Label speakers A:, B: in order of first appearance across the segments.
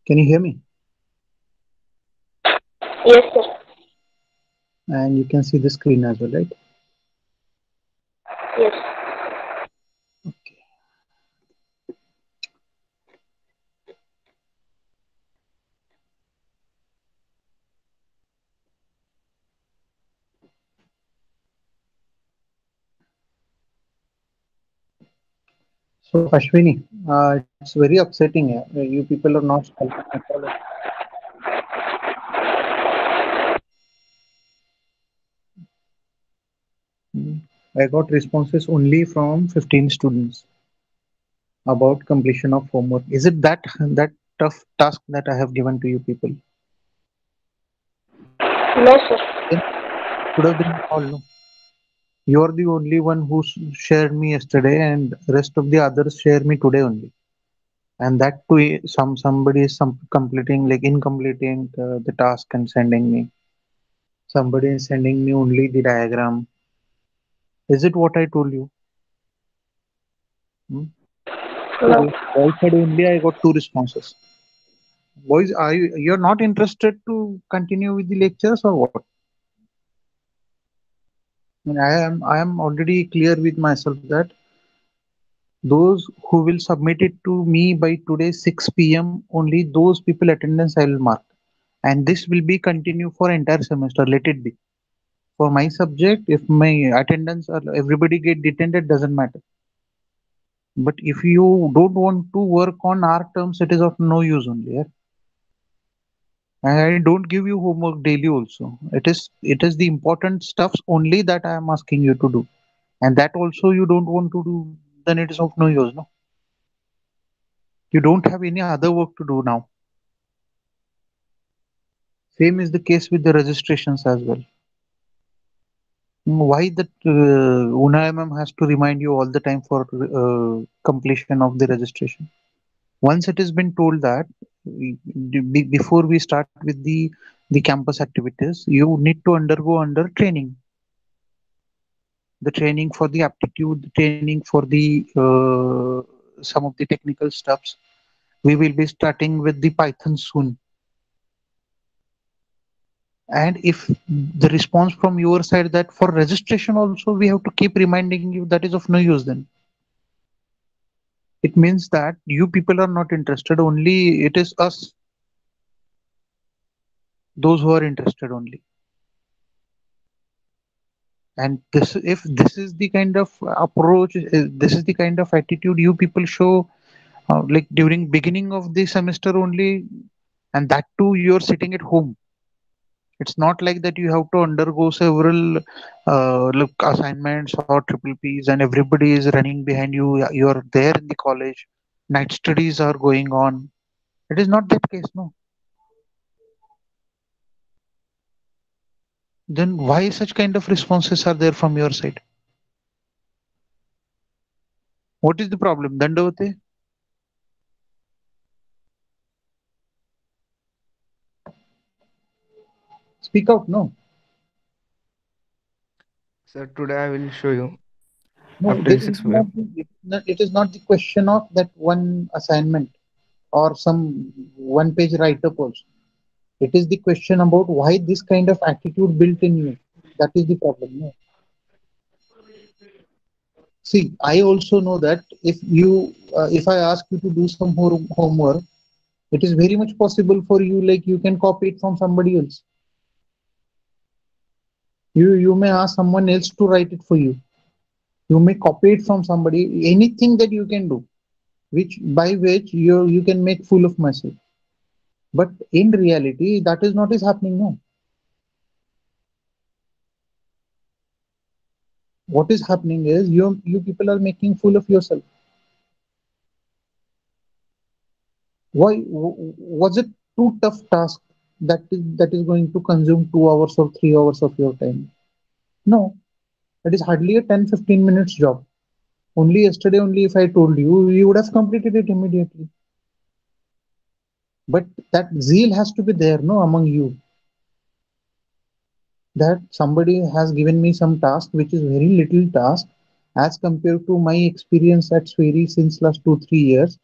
A: Can you hear me?
B: Yes, sir.
A: And you can see the screen as well, right?
B: Yes.
A: Okay. So, Ashwini, it's very upsetting. You people are not helping at all. Mm. I got responses only from 15 students about completion of homework. Is it that tough task that I have given to you people?
B: No, sir.
A: Then should have been all no. You are the only one who shared me yesterday, and rest of the others share me today only. And that too, somebody is completing like incompleting the task and sending me. Somebody is sending me only the diagram. Is it what I told you? Hmm?
B: No.
A: So boy said only I got two responses. Boys, are you're not interested to continue with the lectures or what? I mean, I am already clear with myself that those who will submit it to me by today 6 p.m. only those people attendance I will mark. And this will be continue for entire semester. Let it be. For my subject, if my attendance or everybody get detained, doesn't matter. But if you don't want to work on our terms, it is of no use only. Yeah? And I don't give you homework daily also. It is the important stuffs only that I am asking you to do. And that also you don't want to do, then it is of no use, no? You don't have any other work to do now. Same is the case with the registrations as well. Why that Una ma'am has to remind you all the time for completion of the registration? Once it has been told that before we start with the campus activities, you need to undergo under training, the training for the aptitude, the training for the some of the technical stuffs. We will be starting with the Python soon. And if the response from your side that for registration also we have to keep reminding you, that is of no use then. It means that you people are not interested, only it is us, those who are interested only. And this, if this is the kind of approach, this is the kind of attitude you people show, like during beginning of the semester only, and that too you're sitting at home. It's not like that you have to undergo several look assignments or triple P's and everybody is running behind you. You're there in the college. Night studies are going on. It is not that case, no. Then why such kind of responses are there from your side? What is the problem? Dandavate, speak out, no.
C: Sir, today I will show you
A: No,
C: after
A: it is
C: 6
A: not
C: p.m.
A: it is not the question of that one assignment or some one page write up also. It is the question about why this kind of attitude built in you. That is the problem. No? See, I also know that if I ask you to do some homework, it is very much possible for you. Like you can copy it from somebody else. You may ask someone else to write it for you. You may copy it from somebody. Anything that you can do, which by which you can make fool of myself. But in reality, that is not is happening. No, what is happening is you people are making fool of yourself. Why was it too tough task that is going to consume 2 hours or 3 hours of your time? No, That is hardly a 10-15 minutes job. Only yesterday, only if I told you, you would have completed it immediately. But that zeal has to be there, no, among you. That somebody has given me some task which is very little task as compared to my experience at Sweri since last 2-3 years.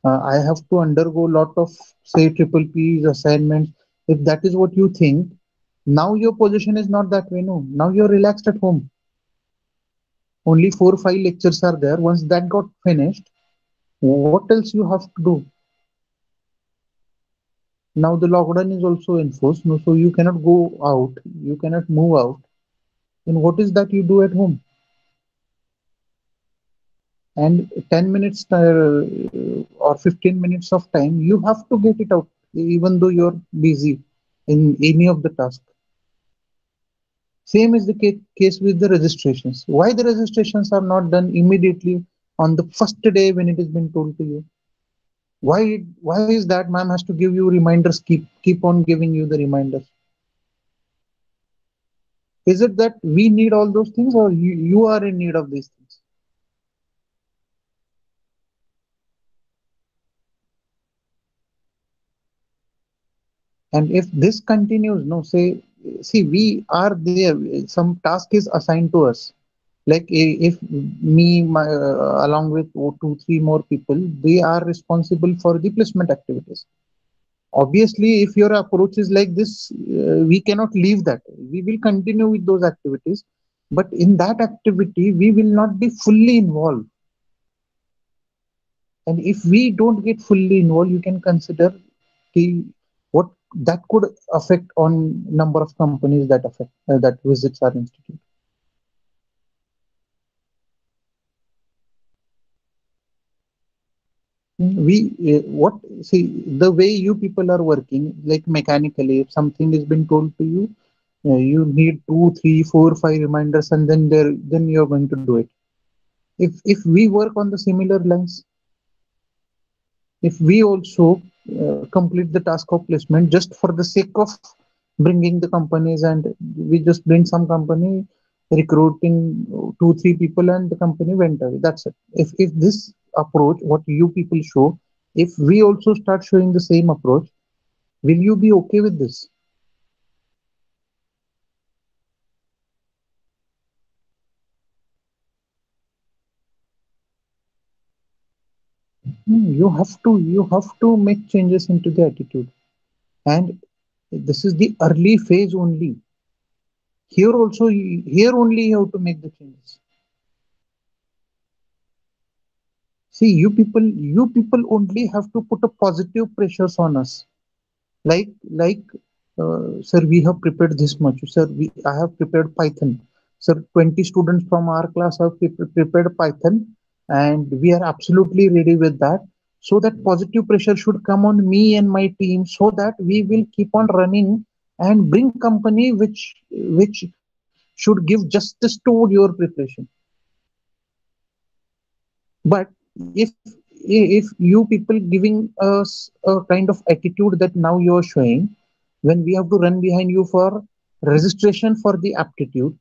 A: I have to undergo a lot of say triple P's assignments. If that is what you think, now your position is not that way. No, now you're relaxed at home. Only 4 or 5 lectures are there. Once that got finished, what else you have to do? Now the lockdown is also enforced, no, so you cannot go out, you cannot move out. And what is that you do at home? And 10 minutes or 15 minutes of time, you have to get it out, even though you're busy in any of the task. Same is the case with the registrations. Why the registrations are not done immediately on the first day when it has been told to you? Why is that ma'am has to give you reminders, keep on giving you the reminders? Is it that we need all those things or you are in need of these things? And if this continues, no, say, see, we are there. Some task is assigned to us. Like if me, along with 2, 3 more people, they are responsible for the placement activities. Obviously, if your approach is like this, we cannot leave that. We will continue with those activities, but in that activity, we will not be fully involved. And if we don't get fully involved, you can consider the what that could affect on number of companies that affect that visits our institute. We what see the way you people are working like mechanically. If something has been told to you, you need 2, 3, 4, 5 reminders, and then you're going to do it. If we work on the similar lines, if we also complete the task of placement just for the sake of bringing the companies, and we just bring some company recruiting 2, 3 people and the company went away, that's it. If this approach what you people show, if we also start showing the same approach, will you be okay with this? You have to make changes into the attitude. And this is the early phase only. Here only you have to make the changes. See, you people only have to put a positive pressures on us. Like, sir, we have prepared this much. Sir, I have prepared Python. Sir, 20 students from our class have prepared Python, and we are absolutely ready with that. So that positive pressure should come on me and my team, so that we will keep on running and bring company which should give justice to your preparation. But if you people giving us a kind of attitude that now you are showing, when we have to run behind you for registration for the aptitude,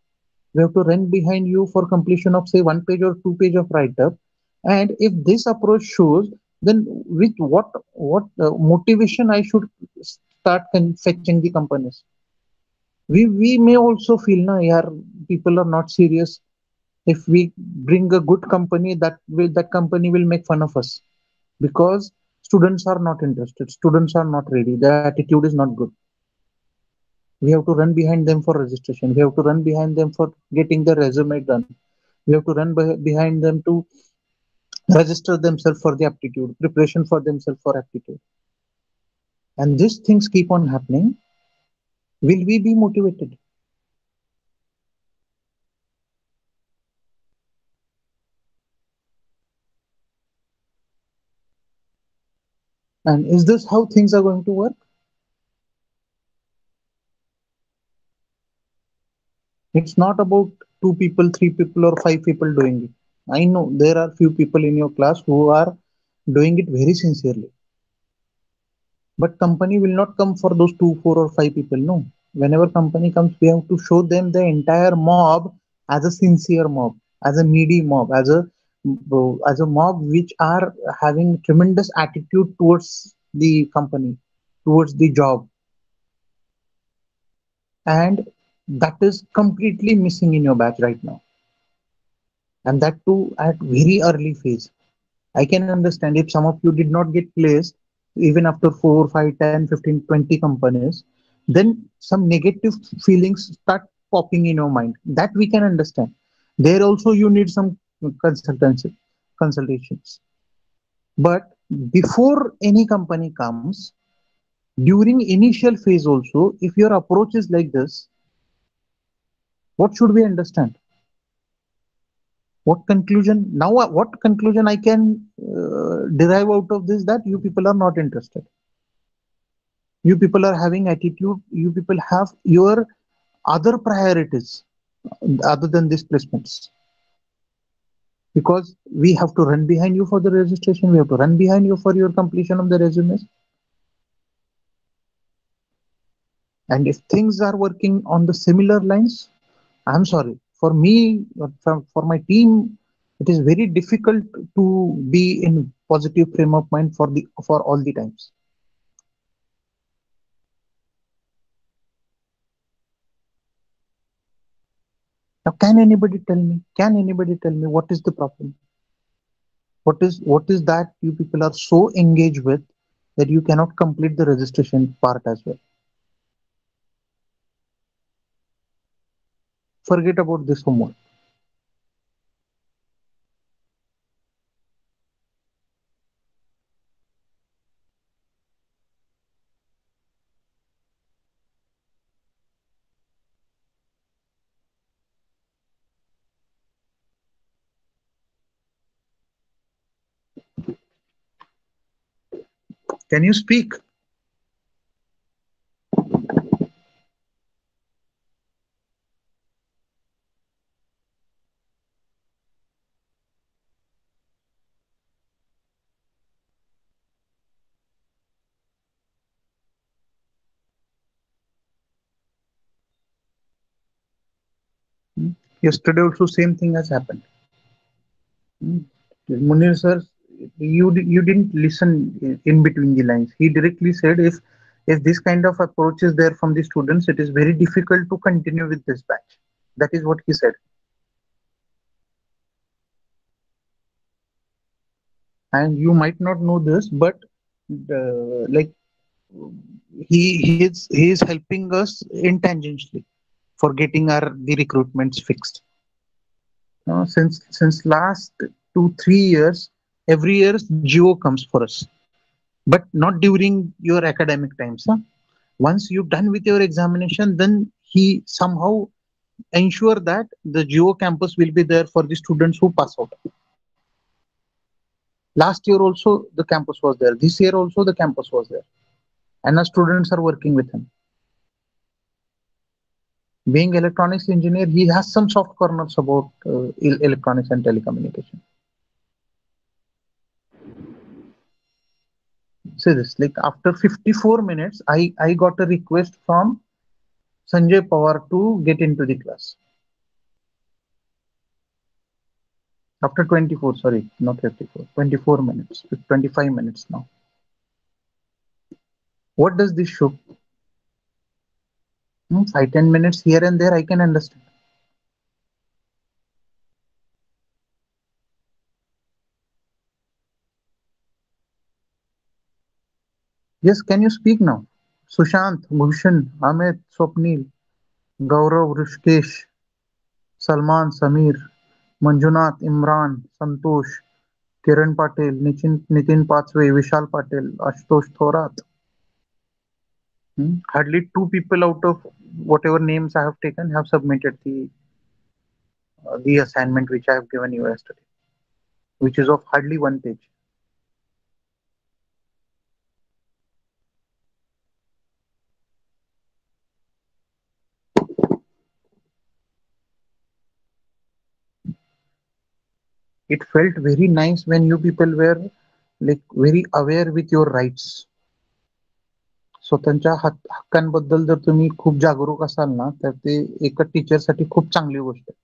A: we have to run behind you for completion of say 1 page or 2 page of write up. And if this approach shows, then with what motivation I should start fetching the companies? We may also feel na yaar, people are not serious. If we bring a good company, that company will make fun of us because students are not interested, students are not ready, their attitude is not good. We have to run behind them for registration, we have to run behind them for getting the resume done, we have to run behind them to register themselves for the aptitude preparation, for themselves for aptitude. And these things keep on happening. Will we be motivated? And is this how things are going to work? It's not about 2 people, 3 people, or 5 people doing it. I know there are few people in your class who are doing it very sincerely, but company will not come for those 2, 4, or 5 people. No, whenever company comes, we have to show them the entire mob as a sincere mob, as a needy mob, as a mob which are having tremendous attitude towards the company, towards the job, and that is completely missing in your batch right now, and that too at very early phase. I can understand if some of you did not get placed even after 4, 5, 10, 15, 20 companies, then some negative feelings start popping in your mind. That we can understand. There also you need some consultancy consultations. But before any company comes, during initial phase also, if your approach is like this, what should we understand? What conclusion now? What conclusion I can derive out of this, that you people are not interested, you people are having attitude, you people have your other priorities other than these placements, because we have to run behind you for the registration, we have to run behind you for your completion of the resumes. And if things are working on the similar lines, I'm sorry, for me, for my team, it is very difficult to be in positive frame of mind for all the times. Now, can anybody tell me what is the problem? What is that you people are so engaged with that you cannot complete the registration part as well? Forget about this homework. Can you speak? Hmm? Yesterday also same thing has happened. Hmm. Munir sir, you didn't listen in between the lines. He directly said if this kind of approach is there from the students, it is very difficult to continue with this batch. That is what he said. And you might not know this, but like he is helping us intangentially for getting our the recruitments fixed. Since last 2 3 years, every year Geo comes for us, but not during your academic times. Huh? Once you're done with your examination, then he somehow ensure that the Geo campus will be there for the students who pass out. Last year also the campus was there. This year also the campus was there, and our students are working with him. Being electronics engineer, he has some soft corners about electronics and telecommunication. Say this, like after 54 minutes, I got a request from Sanjay Pawar to get into the class. After 24, sorry, not 54, 24 minutes, 25 minutes now. What does this show? 5 10 minutes here and there, I can understand. Yes, can you speak now? Sushant, Bhushan, Amit, Swapnil, Gaurav, Rishikesh, Salman, Samir, Manjunath, Imran, Santosh, Kiran Patel, Nitin Patswe, Vishal Patel, Ashutosh Thorat. Hardly two people out of whatever names I have taken have submitted the assignment which I have given you yesterday, which is of hardly one page. It felt very nice when you people were like very aware with your rights. स्वतःच्या हक्कांबद्दल जर तुम्ही खूप जागरूक असाल ना, तर ते एका टीचरसाठी खूप चांगली गोष्ट आहे.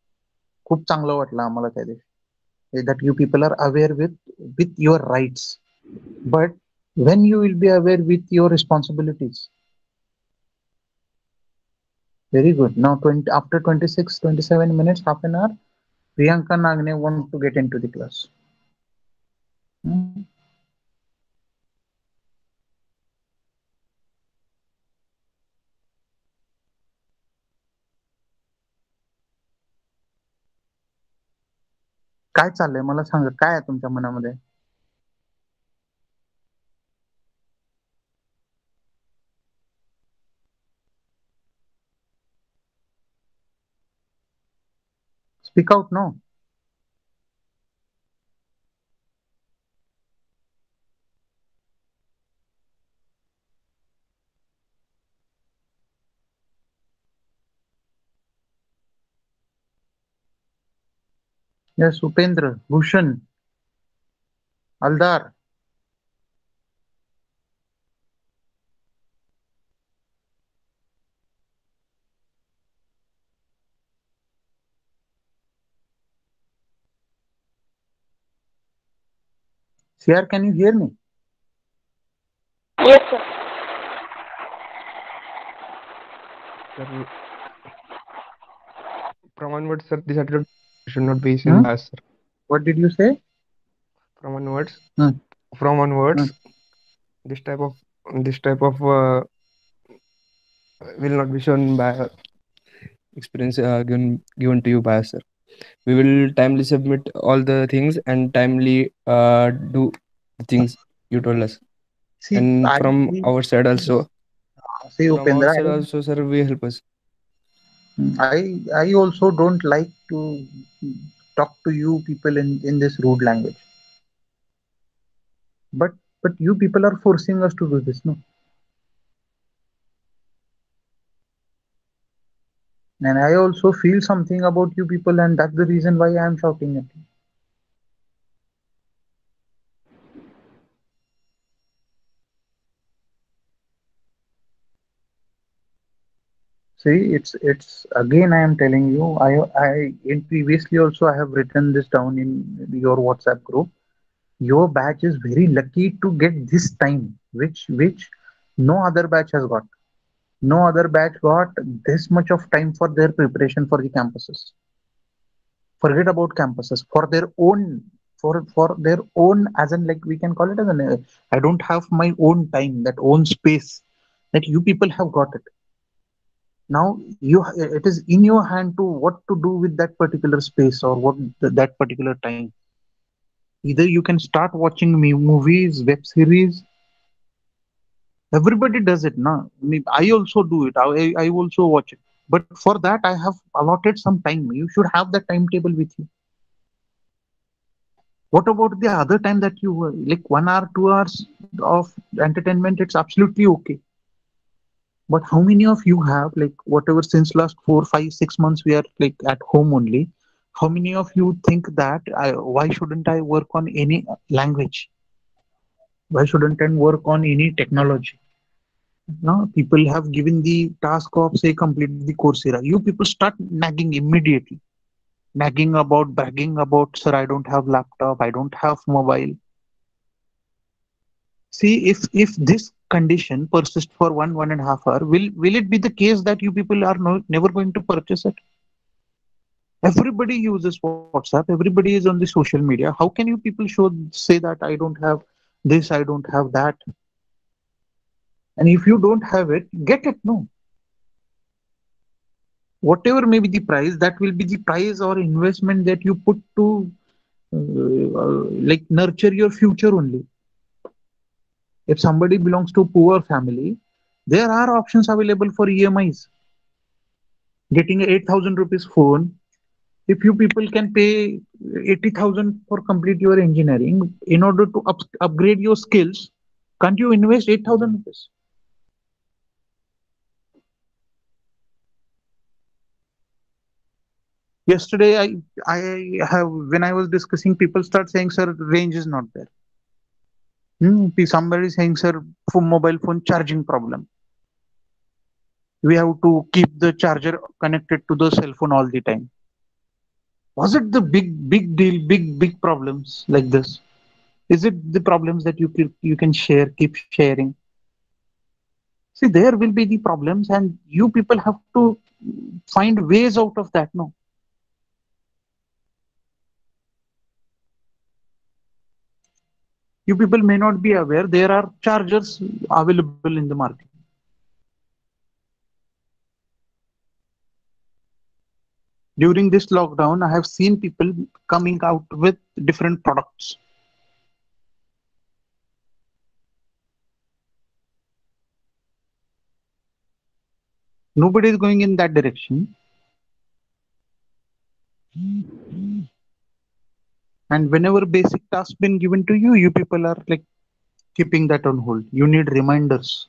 A: खूप चांगलं वाटलं आम्हाला त्या दिवशी that you people are aware with your rights, but when you will be aware with your responsibilities. Very good. Now 20, after 26, 27 minutes, half an hour, Priyanka Nagne want to get into the class. Hmm. काय चाललंय मला सांगा, काय आहे तुमच्या मनामध्ये? Speak out, no? Yes, Upendra, Bhushan, Aldar. CR, can you hear me?
B: Yes, sir.
C: Sir, from onwards, sir, this attitude should not be seen
A: Hmm?
C: by us, sir.
A: What did you say?
C: From onwards,
A: Hmm.
C: from
A: Hmm.
C: onwards, this type of this type of will not be shown by experience given to you by us, sir. We will timely submit all the things and timely do the things you told us.
A: See,
C: And
A: I
C: from our side also,
A: see
C: from our
A: Upendra,
C: side also, sir, we help us.
A: I also don't like to talk to you people in this rude language. But you people are forcing us to do this, no? And I also feel something about you people, and that's the reason why I am shouting at you. See, it's again I am telling you, I in previously also I have written this down in your WhatsApp group. Your batch is very lucky to get this time, which no other batch has got. No other batch got this much of time for their preparation for the campuses. Forget about campuses for their own, for their own, as in like we can call it as an I don't have my own time, that own space that you people have got it. Now it is in your hand to what to do with that particular space or what that particular time. Either you can start watching movies, web series. Everybody does it now. I also do it. I also watch it. But for that, I have allotted some time. You should have that timetable with you. What about the other time that you like 1 hour, 2 hours of entertainment? It's absolutely okay. But how many of you have like whatever since last 4, 5, 6 months we are like at home only? How many of you think that why shouldn't I work on any language? Why shouldn't I work on any technology? Now people have given the task of say complete the Coursera. You people start nagging immediately, nagging about, bragging about, sir, I don't have laptop, I don't have mobile. See, if this condition persists for 1.5 hour, will it be the case that you people are never going to purchase it? Everybody uses WhatsApp. Everybody is on the social media. How can you people say that I don't have this, I don't have that? And if you don't have it, get it. No, whatever may be the price, that will be the price or investment that you put to like nurture your future only. If somebody belongs to a poor family, there are options available for EMIs. Getting a 8,000 rupees phone, if you people can pay 80,000 for complete your engineering in order to upgrade your skills, can't you invest 8,000 rupees? Yesterday, I have when I was discussing, people start saying, "Sir, range is not there." Somebody saying, "Sir, for mobile phone charging problem. We have to keep the charger connected to the cell phone all the time." Was it the big deal, big problems like this? Is it the problems that you can share, keep sharing? See, there will be the problems, and you people have to find ways out of that. No, you people may not be aware there are chargers available in the market. During this lockdown, I have seen people coming out with different products. Nobody is going in that direction. And whenever basic tasks been given to you, you people are like keeping that on hold. You need reminders.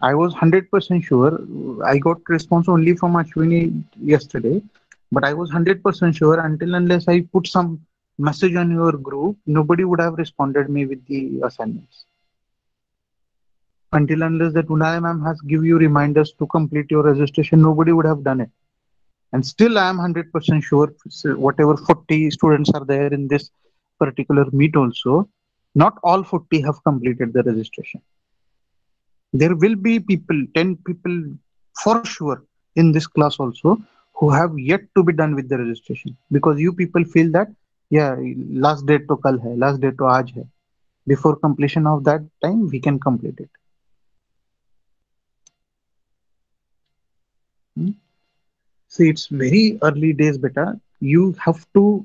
A: I was 100% sure. I got response only from Ashwini yesterday, but I was 100% sure until unless I put some message on your group, nobody would have responded me with the assignments. Until unless that Unai ma'am has give you reminders to complete your registration, nobody would have done it. And still, I am 100% sure, whatever 40 students are there in this particular meet also, not all 40 have completed the registration. There will be people, 10 people for sure in this class also, who have yet to be done with the registration, because you people feel that, yeah, last date to kal hai, last date to aaj hai. Before completion of that time, we can complete it. Hmm? See, it's very early days, beta. You have to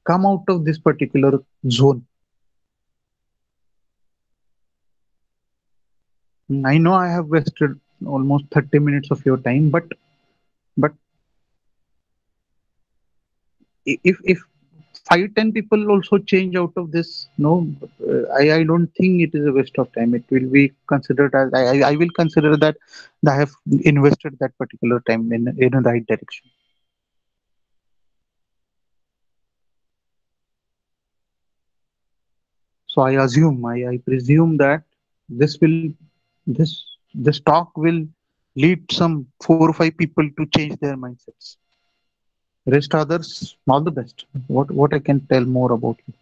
A: come out of this particular zone. I know I have wasted almost 30 minutes of your time, but if 5-10 people also change out of this, no, I don't think it is a waste of time. It will be considered as, I will consider that I have invested that particular time in the right direction. So I presume that this will this this talk will lead some 4 or 5 people to change their mindsets. Rest others, all the best. What I can tell more about you.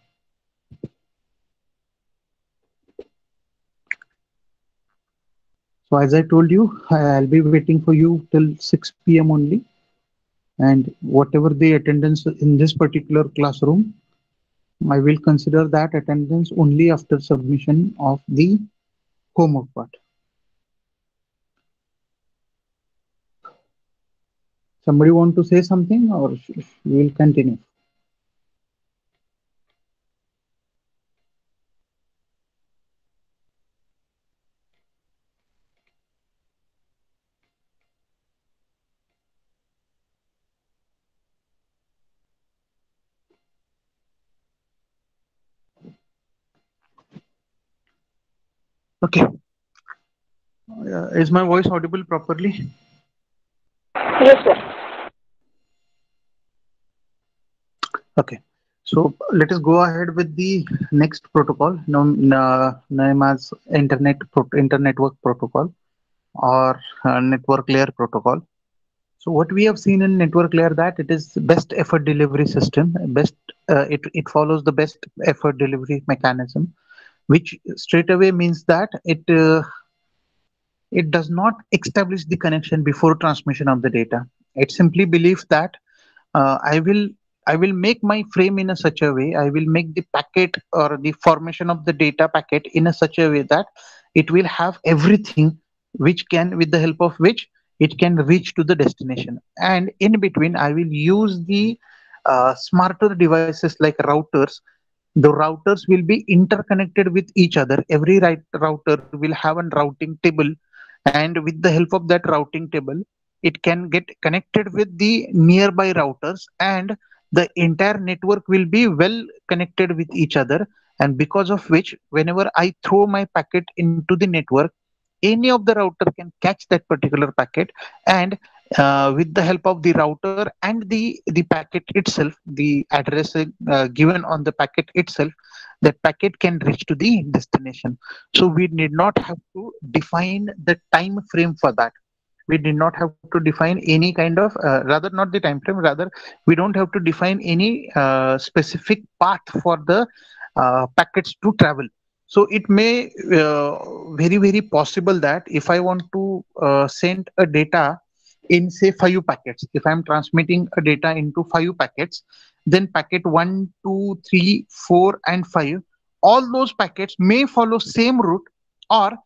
A: So as I told you, I'll be waiting for you till 6 p.m. only, and whatever the attendance in this particular classroom, I will consider that attendance only after submission of the homework part. Somebody want to say something, or we will continue? Okay. Is my voice audible properly?
B: Yes, sir.
A: Okay. So let us go ahead with the next protocol, known as internet work protocol, or network layer protocol. So what we have seen in network layer, that it is best effort delivery system. It follows the best effort delivery mechanism, which straight away means that it does not establish the connection before transmission of the data. It simply believes that uh, I will I will make my frame in a such a way. I will make the packet or the formation of the data packet in a such a way that it will have everything, which can, with the help of which it can reach to the destination. And in between, I will use the smarter devices like routers. The routers will be interconnected with each other. Every router will have a routing table, and with the help of that routing table, it can get connected with the nearby routers, and the entire network will be well connected with each other. And because of which, whenever I throw my packet into the network, any of the router can catch that particular packet, and with the help of the router and the packet itself, the address given on the packet itself, that packet can reach to the destination. So we need not have to define the time frame for that. We did not have to define any kind of, rather not the time frame, rather we don't have to define any specific path for the packets to travel. So it may very possible that if I want to send a data in say 5 packets, if I'm transmitting a data into 5 packets, then packet 1, 2, 3, 4, and 5, all those packets may follow same route, or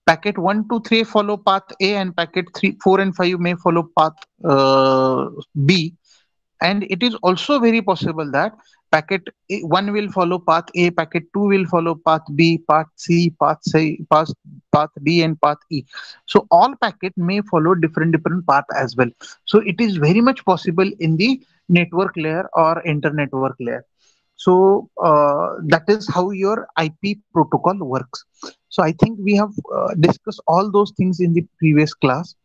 A: packet 1, 2, 3 follow path A, and packet 3, 4, and 5 may follow path B. And it is also very possible that packet 1 will follow path A, packet 2 will follow path B, path C, path D, and path E. So all packet may follow different path as well. So it is very much possible in the network layer or internetwork layer. So that is how your IP protocol works. So I think we have discussed all those things in the previous class.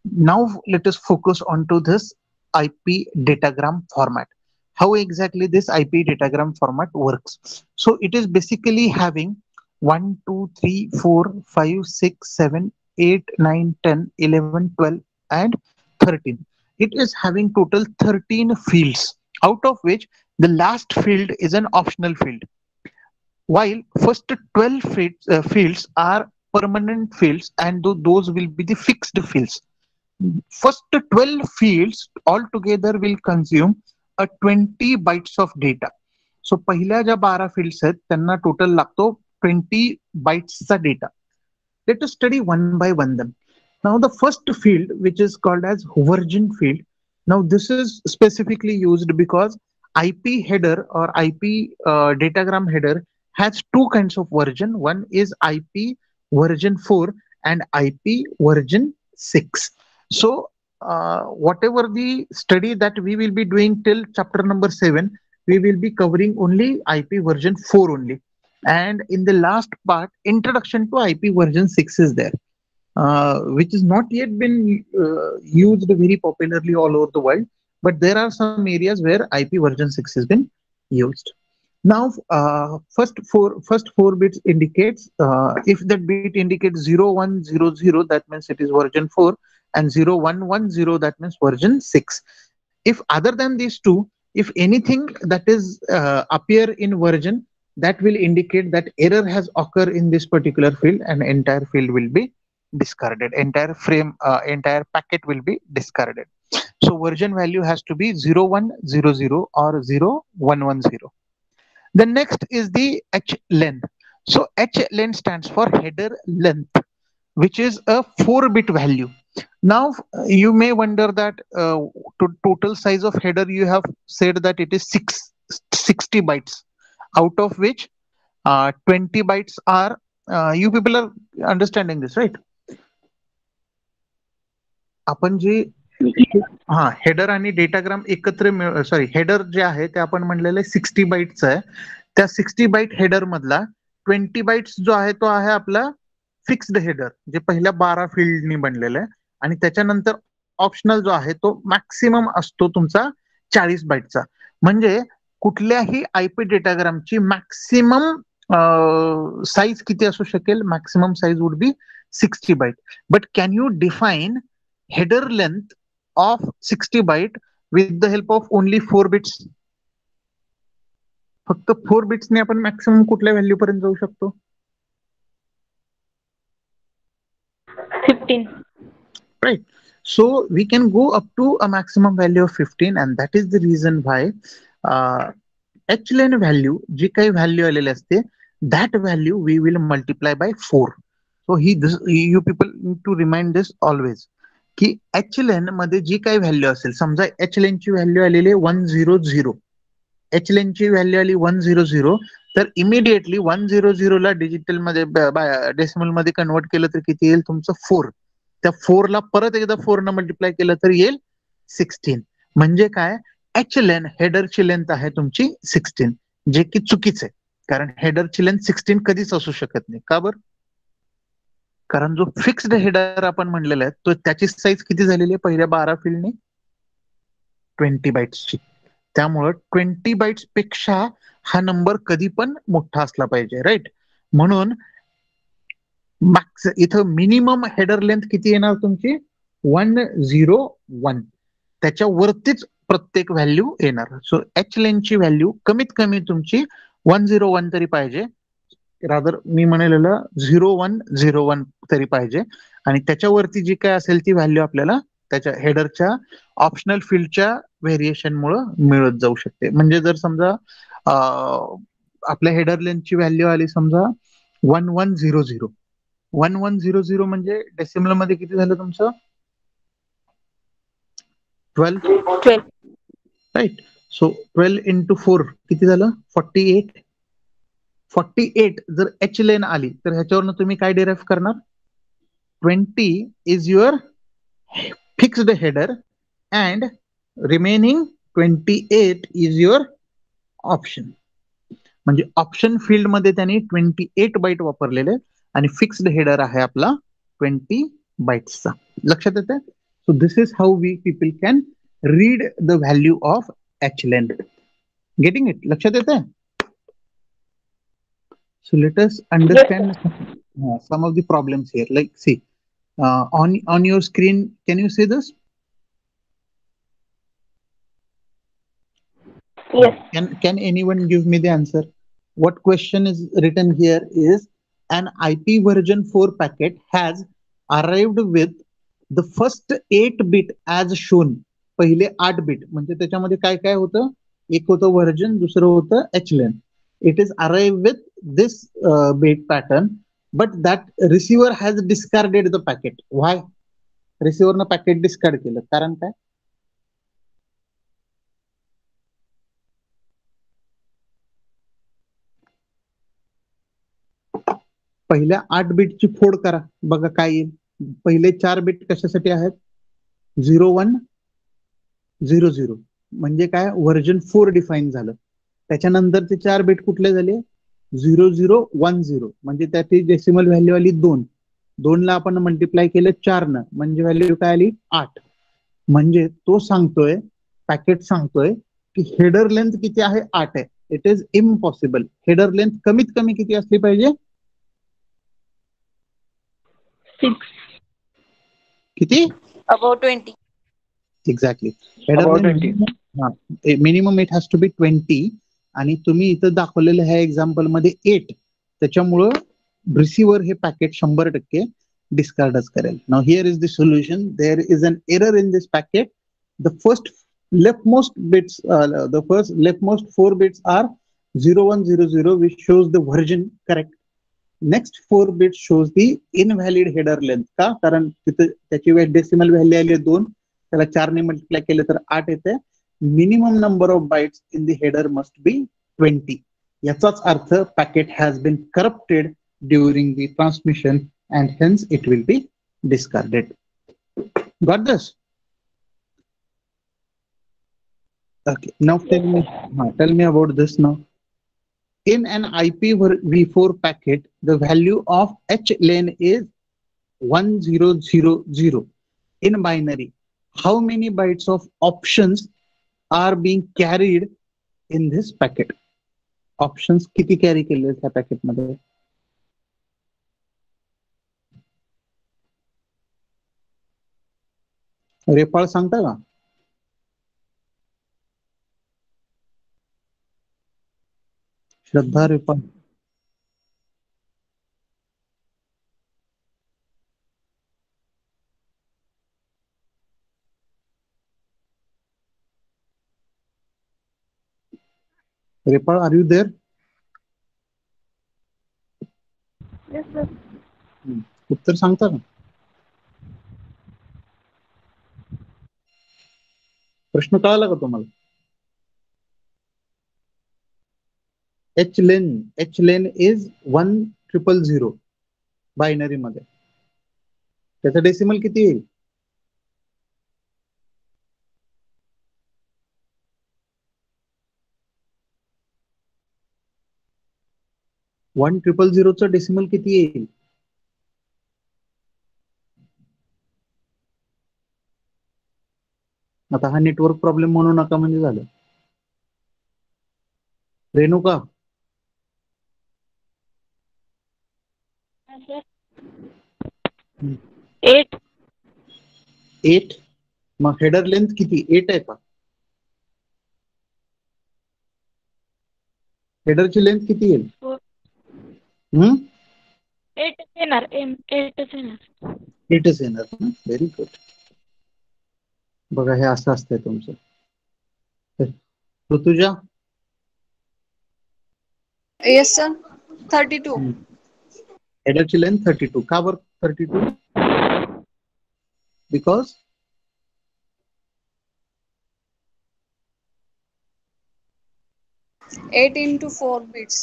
A: Now let us focus onto this IP datagram format. How exactly this IP datagram format works? So it is basically having 1, 2, 3, 4, 5, 6, 7, 8, 9, 10, 11, 12, and 13. It is having total 13 fields, out of which the last field is an optional field, while first 12 fields are permanent fields, and those will be the fixed fields. First 12 fields altogether will consume a 20 bytes of data. So पहिल्या ज्या 12 fields आहेत त्यांना total लागतो 20 bytes चा data. Let us study one by one them. Now the first field, which is called as version field. Now this is specifically used because IP header or IP datagram header has two kinds of version. One is IP version 4 and IP version 6. So whatever the study that we will be doing till chapter number 7, we will be covering only IP version 4 only. And in the last part, introduction to IP version 6 is there, which is not yet been used very popularly all over the world. But there are some areas where IP version 6 has been used. Now, first four bits indicates, if that bit indicates 0100, that means it is version 4, and 0110, that means version 6. If other than these two, if anything that is appear in version, that will indicate that error has occurred in this particular field, and entire field will be discarded. Entire entire packet will be discarded. So version value has to be 0100 or 0110. The next is the H length. So H length stands for header length, which is a 4-bit value. Now you may wonder that total size of header, you have said that it is 60 bytes, out of which 20 bytes are, you people are understanding this, right? आपण जे हा header आणि datagram एकत्र, sorry header जे आहे ते आपण म्हणलेलं 60 बाईटचं आहे. त्या 60 बाईट हेडर मधला 20 बाईट्स जो आहे तो आहे आपला फिक्स्ड हेडर, जे पहिल्या 12 फील्डनी बनलेलं आहे, आणि त्याच्यानंतर ऑप्शनल जो आहे तो मॅक्सिमम असतो तुमचा 40 बाईटचा. म्हणजे कुठल्याही आयपी डेटाग्रामची मॅक्सिमम साईज किती असू शकेल? Maximum size would be 60 byte. But can you define header length of 60 byte with the help of only 4 bits? फक्त 4 bits ने आपण मॅक्सिमम कुठल्या व्हॅल्यू पर्यंत जाऊ शकतो?
B: 15.
A: Right. So we can go up to a maximum value of 15, and that is the reason why hlen value जी काही value आलेली असते, that value we will multiply by 4. So you people need to remind this always, की hlen मध्ये जी काही value असेल, समजा hlen ची value आलेली 100, hlen ची व्हॅल्यू आली 100, तर इमिडिएटली 100 ला डिजिटल मध्ये डेसिमल मध्ये कन्वर्ट केलं तर किती येईल तुमचं? 4. त्या 4 ला परत एकदा 4 न मल्टिप्लाय केलं तर येईल 16. म्हणजे काय? hlen हेडरची लेंथ आहे तुमची 16, जे की चुकीचं आहे, कारण हेडरची लेंथ 16 कधीच असू शकत नाही. का बरं? कारण जो फिक्स्ड हेडर आपण म्हणलेला आहे तो त्याची साईज किती झालेली आहे पहिल्या 12 फील्डने? 20 बाईट्सची. त्यामुळं 20 बाईट्स पेक्षा हा नंबर कधी पण मोठा असला पाहिजे, राईट? म्हणून इथं मिनिमम हेडर लेंथ किती येणार तुमची? 101 त्याच्यावरतीच प्रत्येक व्हॅल्यू येणार. सो एच लेनची व्हॅल्यू कमीत कमी तुमची 101 तरी पाहिजे, रादर मी म्हणलेलं 0101 तरी पाहिजे, आणि त्याच्यावरती जी काय असेल ती व्हॅल्यू आपल्याला त्याच्या हेडरच्या ऑप्शनल फील्डच्या व्हेरिएशन मुळे मिळत जाऊ शकते. म्हणजे जर समजा आपल्या हेडर लेनची व्हॅल्यू आली समजा 1100, 1100 म्हणजे डेसिमल मध्ये किती झालं तुमचं? 12,
B: 12.
A: राईट. सो 12 इंटू 4 किती झालं? 48. 48 जर एच लेन आली तर ह्याच्यावरनं तुम्ही काय डिराईव्ह करणार? 20 is your fixed header and remaining 28 is your option. म्हणजे ऑप्शन फील्ड मध्ये त्यांनी 28 बाईट वापरलेले आणि फिक्स्ड हेडर आहे आपला 20 बाईट्सचा. लक्षात येते? So this is how we people can read the value of H len. Getting it? लक्षात येते? So let us understand some of the problems here. Like, see, on your screen, can you see this?
B: Yes.
A: Can anyone give me the answer? What question is written here is an IP version 4 packet has arrived with the first 8 bit as shown. पहिले 8 bit म्हणजे त्याच्यामध्ये काय काय होतं? एक होतं version, दुसरं होतं H lane. It is arrived with this bit pattern, but that receiver has discarded the packet. Why? Receiver न पॅकेट डिस्कार्ड केलं, कारण काय? पहिल्या 8 बिटची फोड करा, बघा काय येईल. पहिले 4 बिट कशासाठी आहेत? 0100 म्हणजे काय? व्हर्जन 4 डिफाईन झालं. त्याच्यानंतरचे 4 बिट कुठले झाले? 0010 म्हणजे त्याची डेसिमल व्हॅल्यू आली 2. 2 ला आपण मल्टिप्लाय केलं 4 न म्हणजे व्हॅल्यू काय आली? 8. म्हणजे तो सांगतोय, पॅकेट सांगतोय की हेडर लेंथ किती आहे? 8 आहे. It is impossible. Header length कमीत कमी किती असली पाहिजे?
B: 6.
A: किती?
B: About 20.
A: Exactly. Header
C: About
A: length
C: 20.
A: Minimum it has to be 20, आणि तुम्ही इथं दाखवलेलं ह्या एक्झाम्पल मध्ये 8. त्याच्यामुळं रिसिव्हर हे पॅकेट 100% डिस्कार्डच करेल. Now here is the solution. There is an error in this packet. The first leftmost bits, the first leftmost 4 bits are 0100, which shows the version correct. Next 4 bits shows the invalid header length. का? कारण तिथे त्याची decimal value आली 2, त्याला 4 ने multiply केलं तर 8 येते. Minimum number of bytes in the header must be 20. याचाच अर्थ packet has been corrupted during the transmission and hence it will be discarded. Got this? Okay, now tell me about this now. In an IPv4 packet, the value of H lane is 1000. In binary, how many bytes of options are being carried in this packet? Options किती carry केले त्या packet मध्ये? रेपाळ सांगता का? Shraddha Repal. Repal, are you there?
B: Yes, sir.
A: उत्तर सांगता का? प्रश्न कळाला का तुम्हाला? एच लेन इज 1000 बायनरी मध्ये. त्याचं डेसिमल किती येईल? 1000चं डेसिमल किती येईल? आता हा नेटवर्क प्रॉब्लेम म्हणू नका म्हणजे झालं. Renuka,
B: Yes, sir. 8.
A: 8. मग हेडर लेंथ किती 8 आहे का? हेडरची लेंथ किती येईल?
B: 8 येणार 8च येणार.
A: 8च येणार ना. Very good. बघा हे असं असतंय तुमचं. Rutuja
B: Yes, sir. 32.
A: हेडरची लेंथ 32. का बरं 32? Because
B: 8 into 4 bits.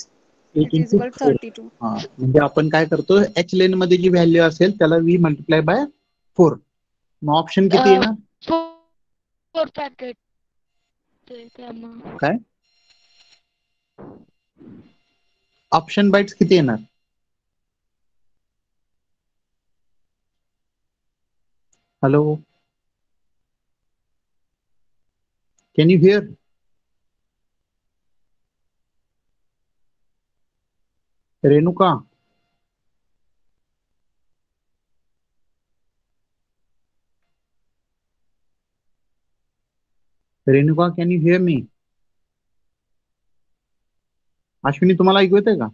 A: 8
B: It is
A: into
B: equal
A: 4.
B: 32.
A: हा म्हणजे आपण काय करतो एच लेन मध्ये जी व्हॅल्यू असेल त्याला V multiply by 4. Mug option किती येणार?
B: 4 packet. त्यामुळे
A: काय ऑप्शन बाईट्स किती येणार? Hello, can you hear? Renuka, Renuka can you hear me? Ashwini तुम्हाला ऐकू येतंय का?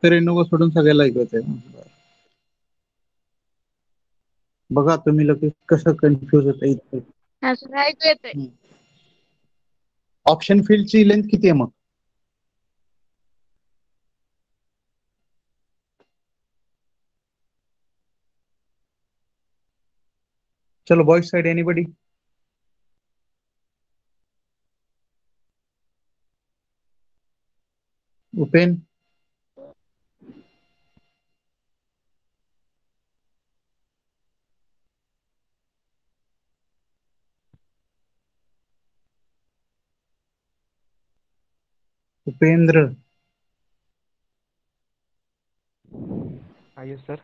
A: तर रेणुका सोडून सगळ्याला ऐकू येतंय. बघा तुम्ही लोक कसं कन्फ्युज होत इतकं.
B: ऐकू येतंय.
A: ऑप्शन फील्डची लेंथ किती आहे मग? चलो boys side anybody? Upen, Upendra,
C: Yes, sir.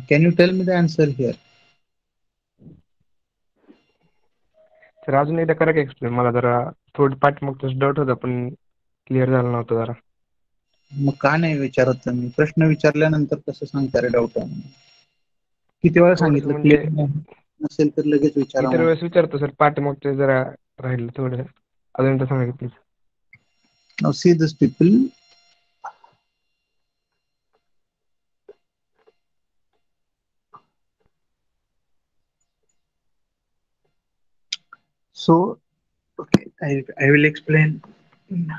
A: can you tell me the answer here?
C: Sir अजून एकदा करा की एक्सप्लेन. मला जरा थोडी पाठीमागचं डाऊट होता पण क्लिअर झालं नव्हतं जरा.
A: मग का नाही विचारत तुम्ही? प्रश्न विचारल्यानंतर कसं सांगता रे डाऊट आहे? किती वेळा
C: थोडंसं
A: सांगितलं
C: म्हणजे
A: क्लिअर नसेल तर लगेच विचारा
C: इतर
A: मग.
C: वेळेस विचारतो सर, पाठीमागचं जरा राहिलं थोडं. अजून एकदा सांगा please.
A: Now see this people. So, okay, I will explain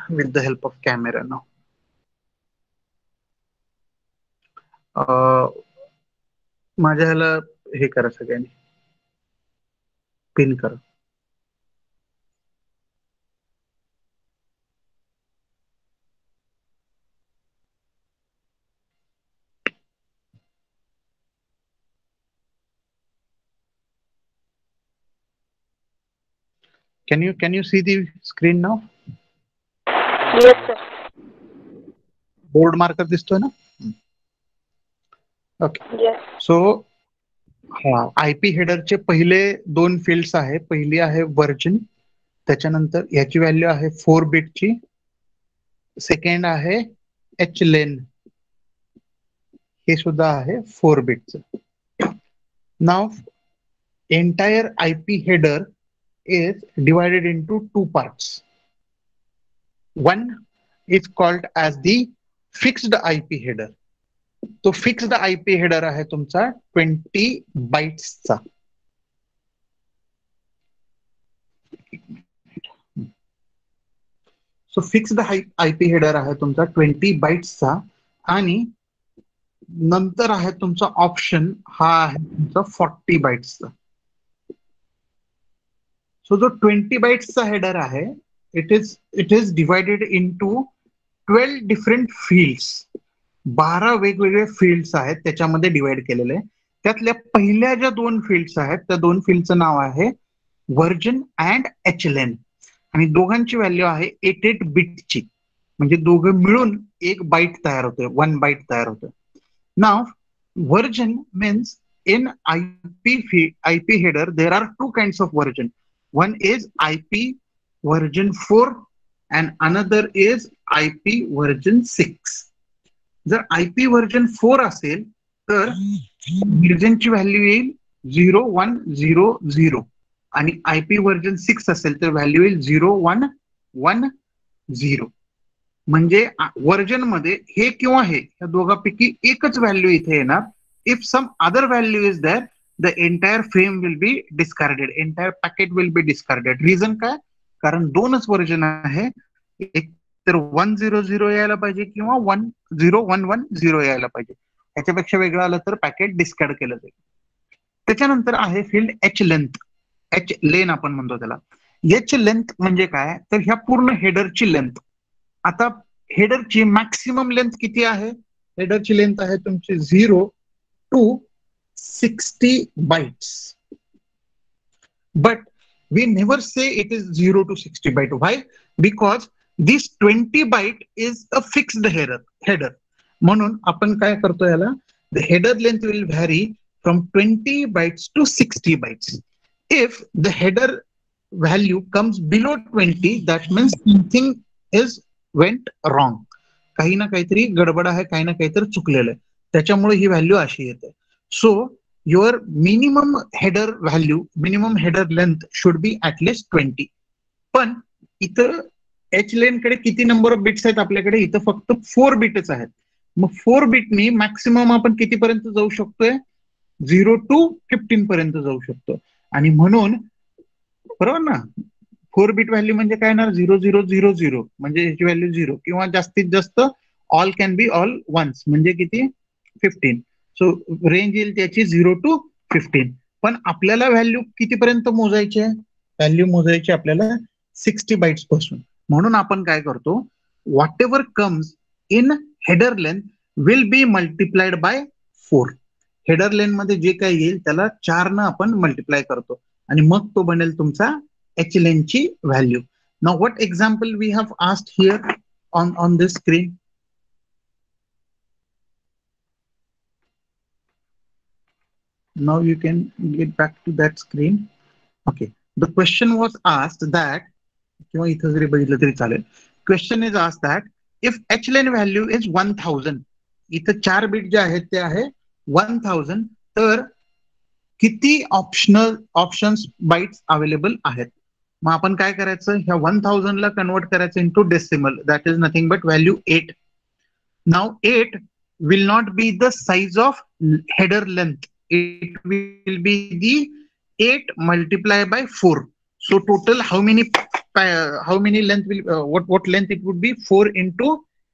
A: with the help of camera now. माझ्या ह्याला हे करा सगळ्यांनी, पिन करा. Can you see the screen now?
B: Yes, sir.
A: Board marker दिसतोय ना? ओके.
B: Yes.
A: सो हा आयपी हेडरचे पहिले 2 फील्ड्स आहे. पहिली आहे व्हर्जन, त्याच्यानंतर याची व्हॅल्यू आहे 4 बिटची. सेकंड आहे एच लेन, हे सुद्धा आहे 4 बिटचं. नाव entire IP header is divided into 2 parts. One is called as the fixed IP header. तो फिक्स्ड आयपी हेडर आहे तुमचा 20 बाईट्सचा. सो फिक्स्ड आयपी हेडर आहे तुमचा 20 बाईट्सचा. आणि नंतर आहे तुमचा ऑप्शन, हा आहे तुमचा 40 बाईट्सचा. सो जो 20 बाईट्सचा हेडर आहे, it is divided into 12 different fields. 12 वेगवेगळे फील्ड्स आहेत त्याच्यामध्ये डिवाइड केलेले. त्यातल्या पहिल्या ज्या 2 फील्ड्स आहेत त्या 2 फील्डचं नाव आहे व्हर्जन अँड एचलेन. आणि दोघांची व्हॅल्यू आहे 8 बिटची. म्हणजे दोघं मिळून 1 बाईट तयार होते, 1 बाईट तयार होते. नाव version means in IP header there are 2 kinds of version. One is IP version 4 and another is IP version 6. जर IP version 4 असेल तर व्हर्जनची व्हॅल्यू येईल 0100 आणि IP व्हर्जन 6 असेल तर व्हॅल्यू येईल 0110. म्हणजे व्हर्जन मध्ये हे किंवा हे या दोघांपैकी एकच व्हॅल्यू इथे येणार. If some other value is there, the entire frame will be discarded, entire packet will be discarded. Reason काय? कारण दोनच व्हर्जन आहे, एक तर 100 यायला पाहिजे किंवा 10110 यायला पाहिजे. याच्यापेक्षा वेगळं आलं तर पॅकेट डिस्कार्ड केलं जाईल. त्याच्यानंतर आहे फील्ड एच लेंथ. एच लेन आपण म्हणतो त्याला. एच लेंथ म्हणजे काय? तर ह्या पूर्ण हेडरची लेंथ. आता हेडरची मॅक्सिमम लेंथ किती आहे? हेडरची लेंथ आहे तुमची 0 to 60 bytes. But we never say it is 0 to 60 byte. Why? Because this 20 byte is a fixed header. म्हणून आपण काय करतो याला? The header length will vary from 20 bytes to 60 bytes. If the header value comes below 20, that means something is went wrong. काही ना काहीतरी गडबड आहे, काही ना काहीतरी चुकलेलं आहे, त्याच्यामुळे ही व्हॅल्यू अशी येते. So your minimum header value, minimum header length should be at least 20. पण इथं एच लेन कडे किती नंबर ऑफ बिट्स आहेत आपल्याकडे? इथं फक्त 4 बिटच आहेत. मग 4 बिटनी मॅक्सिमम आपण कितीपर्यंत जाऊ शकतोय? 0 to 15 पर्यंत जाऊ शकतो. आणि म्हणून बरोबर ना, 4 बिट व्हॅल्यू म्हणजे काय ना, 0000 म्हणजे याची व्हॅल्यू 0 किंवा जास्तीत जास्त all can be all ones म्हणजे किती? 15. सो रेंज येईल त्याची 0 to 15. पण आपल्याला व्हॅल्यू कितीपर्यंत मोजायची आहे? व्हॅल्यू मोजायची आपल्याला 60 बाईट्स पासून. म्हणून आपण काय करतो? Whatever comes in header length will be multiplied by 4. Header len मध्ये जे काही येईल त्याला 4 न आपण मल्टिप्लाय करतो आणि मग तो बनेल तुमचा एच लेनची value. Now what example we have asked here on this screen? Now you can get back to that screen. Okay. The question was asked that, किंवा इथं जरी बघितलं तरी चालेल. Question is asked that if h len value is 1000, इथं 4 bit जे आहेत ते आहे 1000, तर किती ऑप्शन्स बाईट्स अवेलेबल आहेत? मग आपण काय करायचं? ह्या 1000 ला कन्वर्ट करायचं into decimal. That is nothing but value 8. Now 8 will not be the size of header length. It will be the 8 multiplied by 4. So total how many length will what length it would be? 4 into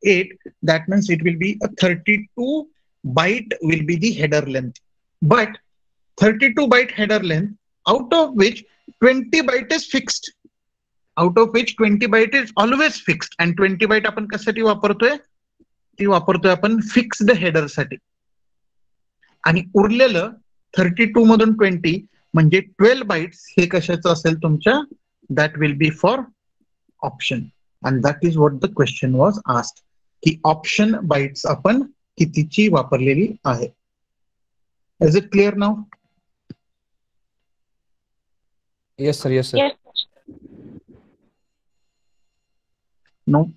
A: 8. That means it will be a 32 byte will be the header length. But 32 byte header length, out of which 20 byte is fixed. Out of which 20 byte is always fixed. And 20 byte आपण कशासाठी वापरतोय? ती वापरतोय आपण fixed header साठी. आणि उरलेलं 32 मधून 20 म्हणजे 12 बाईट्स हे कशाचं असेल तुमच्या? That will be for option. And that is what the question was asked, की ऑप्शन बाईट्स आपण कितीची वापरलेली आहे. Is it clear now?
C: Yes, sir. Yes, sir.
B: Yes.
A: No.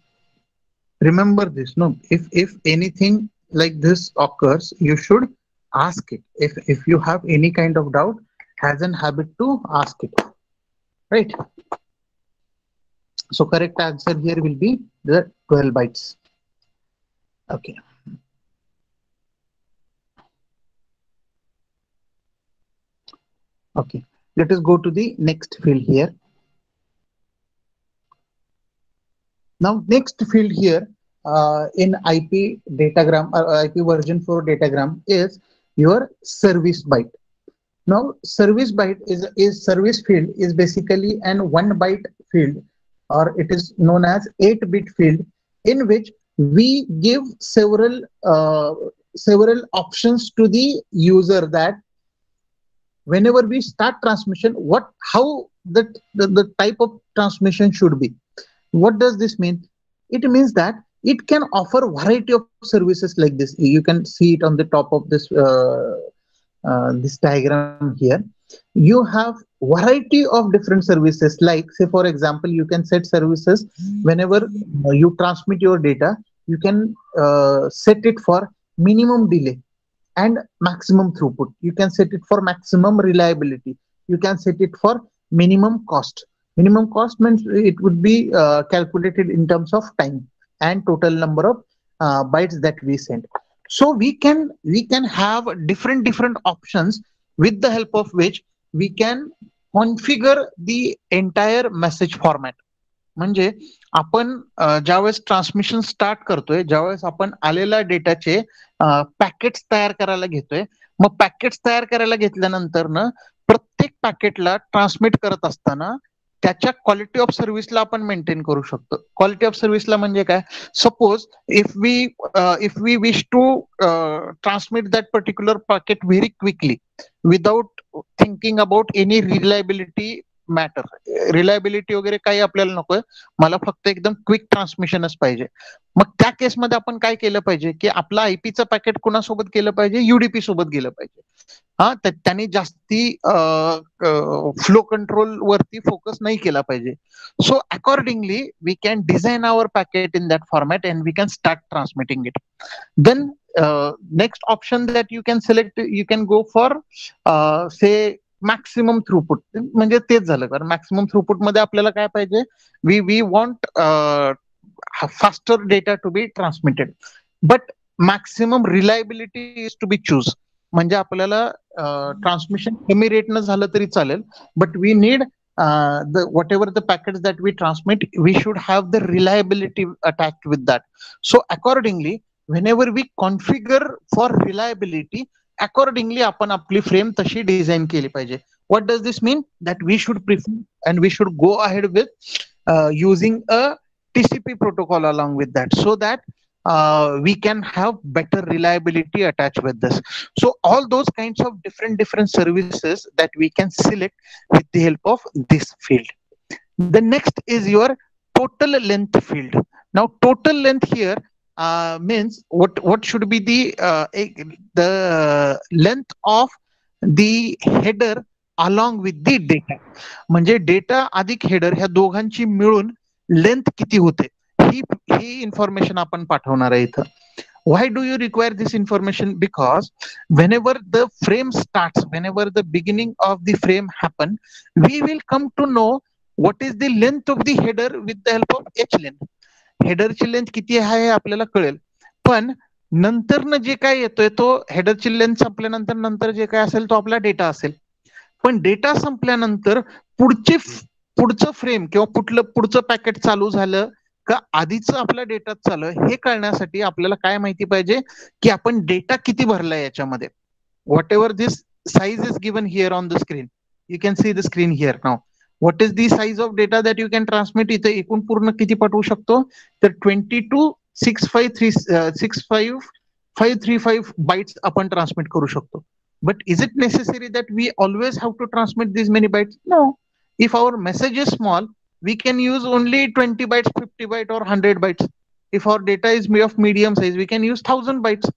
A: Remember this. No, if anything like this occurs, you should ask it. If you have any kind of doubt, has an habit to ask it. Right? So correct answer here will be the 12 bytes. Okay. Okay. Let us go to the next field here. Now next field here in IP datagram or IP version 4 datagram is your service byte. Now service byte is service field is basically an 1 byte field, or it is known as 8-bit field, in which we give several options to the user that whenever we start transmission, how the type of transmission should be. What does this mean? It means that it can offer variety of services like this. You can see it on the top of this diagram here. You have variety of different services, like say for example, you can set services whenever you transmit your data. You can set it for minimum delay. and maximum throughput. You can set it for maximum reliability. You can set it for minimum cost. Minimum cost means it would be calculated in terms of time and total number of bytes that we send. So we can have different options with the help of which we can configure the entire message format. म्हणजे आपण ज्यावेळेस transmission start करतोय, ज्यावेळेस आपण आलेल्या डेटाचे packets तयार करायला घेतोय, मग पॅकेट्स तयार करायला घेतल्यानंतर ना प्रत्येक पॅकेटला ट्रान्समिट करत असताना त्याच्या क्वालिटी ऑफ सर्व्हिसला आपण मेंटेन करू शकतो. क्वालिटी ऑफ सर्व्हिसला म्हणजे काय? Suppose if we wish to transmit that particular packet very quickly without thinking about any reliability matter, reliability वगैरे काही आपल्याला नकोय, मला फक्त एकदम क्विक ट्रान्समिशनच पाहिजे. मग त्या केसमध्ये आपण काय केलं पाहिजे की आपलं आयपीचं पॅकेट कुणासोबत गेलं पाहिजे? युडीपी सोबत गेलं पाहिजे. हा, तर त्यांनी जास्ती फ्लो कंट्रोल वरती फोकस नाही केला पाहिजे. So accordingly we can design our packet in that format and we can start transmitting it. Then next option that you can select, you can go for say maximum throughput. म्हणजे तेच झालं, कारण maximum throughput मध्ये आपल्याला काय पाहिजे? We want faster data to be transmitted, but maximum reliability is to be chose. म्हणजे आपल्याला ट्रान्समिशन कमी रेटनं झालं तरी चालेल, but we need whatever the packets that we transmit, we should have the reliability attached with that. So accordingly, whenever we configure for reliability, accordingly आपण आपली frame तशी डिझाईन केली पाहिजे. What does this mean? That we should prefer and we should go ahead with using a TCP protocol along with that, so that we can have better reliability attached with this. So all those kinds of different services that we can select with the help of this field. The next is your total length field. Now total length here means what should be the length of the header along with the data. म्हणजे data अधिक header ह्या दोघांची मिळून length किती होते ही information आपण पाठवणार आहे इथं. Why do you require this information? Because whenever the frame starts, whenever the beginning of the frame happen, we will come to know what is the length of the header with the help of h length. हेडरची length किती आहे हे आपल्याला कळेल, पण नंतर जे काय येतोय तो हेडरची लेंथ संपल्यानंतर नंतर जे काय असेल तो आपला डेटा असेल. पण डेटा संपल्यानंतर पुढचं फ्रेम किंवा पुढचं पॅकेट चालू झालं का आधीचं आपल्या डेटात चालू आहे हे कळण्यासाठी आपल्याला काय माहिती पाहिजे की आपण डेटा किती भरलाय याच्यामध्ये. What ever this size is given here on the screen, you can see the screen here now. What is the size of data that you can transmit? इथे एकूण पूर्ण किती पाठवू शकतो? तर 22,65535 बाइट्स आपण ट्रान्समिट करू शकतो. But is it necessary that we always have to transmit these many bytes? No. If our message is small, we can use only 20 bytes, 50 bytes, or 100 bytes. If our data is of medium size, we can use 1000 bytes.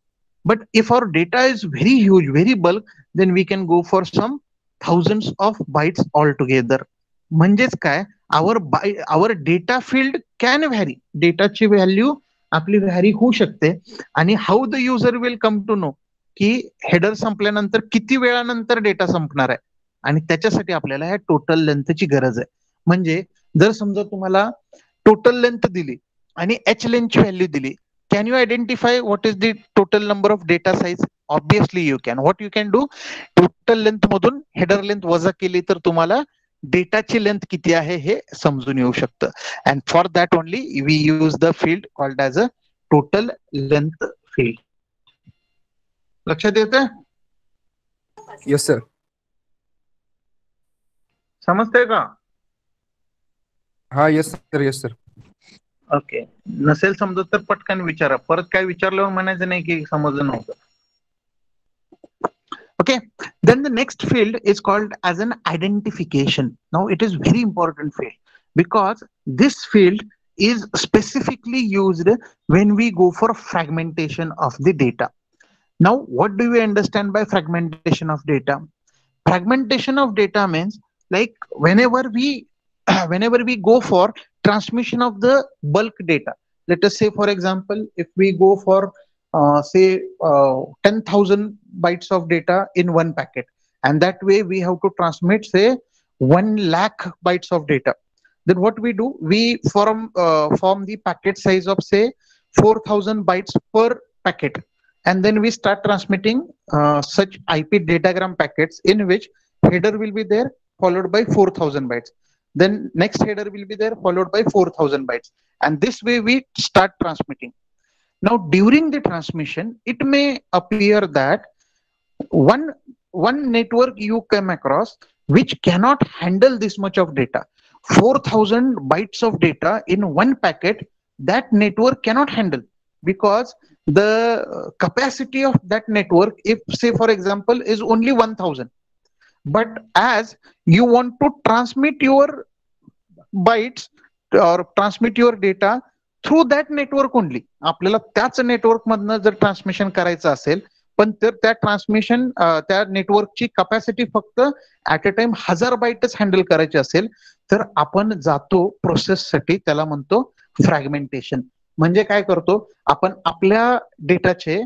A: But if our data is very huge, very bulk, then we can go for some thousands of bytes altogether. म्हणजेच काय, our data field can vary. डेटाची value आपली vary होऊ शकते. आणि how the user will come to know की header संपल्यानंतर किती वेळानंतर डेटा संपणार आहे, आणि त्याच्यासाठी आपल्याला ह्या टोटल लेंथची गरज आहे. म्हणजे जर समजा तुम्हाला टोटल लेंथ दिली आणि एच लेंथची व्हॅल्यू दिली, can you identify what is the total number of data size? Obviously you can. What you can do, total length मधून हेडर लेंथ वजा केली तर तुम्हाला डेटाची लेंथ किती आहे हे समजून येऊ शकतं. And for that only we use the field called as a total length field. लक्षात येतं?
C: Yes sir.
A: समजतंय का?
C: हा, yes sir, yes sir.
A: Okay. नसेल समजत तर पटकन विचारा, परत काय विचारल्यावर म्हणायचं नाही की समजलं नव्हतं. Okay, then the next field is called as an identification. Now it is very important field because this field is specifically used when we go for fragmentation of the data. Now what do we understand by fragmentation of data? Fragmentation of data means like whenever we go for transmission of the bulk data. Let us say for example, if we go for say 10,000 bytes of data in one packet, and that way we have to transmit say 1 lakh bytes of data. Then what we do, we form the packet size of say 4,000 bytes per packet, and then we start transmitting such IP datagram packets in which header will be there followed by 4,000 bytes, then next header will be there followed by 4,000 bytes, and this way we start transmitting. Now during the transmission it may appear that one one network you come across which cannot handle this much of data. 4,000 bytes of data in one packet, that network cannot handle, because the capacity of that network, if say for example is only 1,000, but as you want to transmit your bytes or transmit your data through that network only, आपल्याला त्याच network मधनं जर transmission करायचं असेल, पण तर त्या transmission त्या नेटवर्कची कॅपॅसिटी फक्त ऍट अ टाइम 1000 बाईटच हँडल करायची असेल, तर आपण जातो प्रोसेससाठी, त्याला म्हणतो फ्रॅगमेंटेशन. म्हणजे काय करतो आपण, आपल्या डेटाचे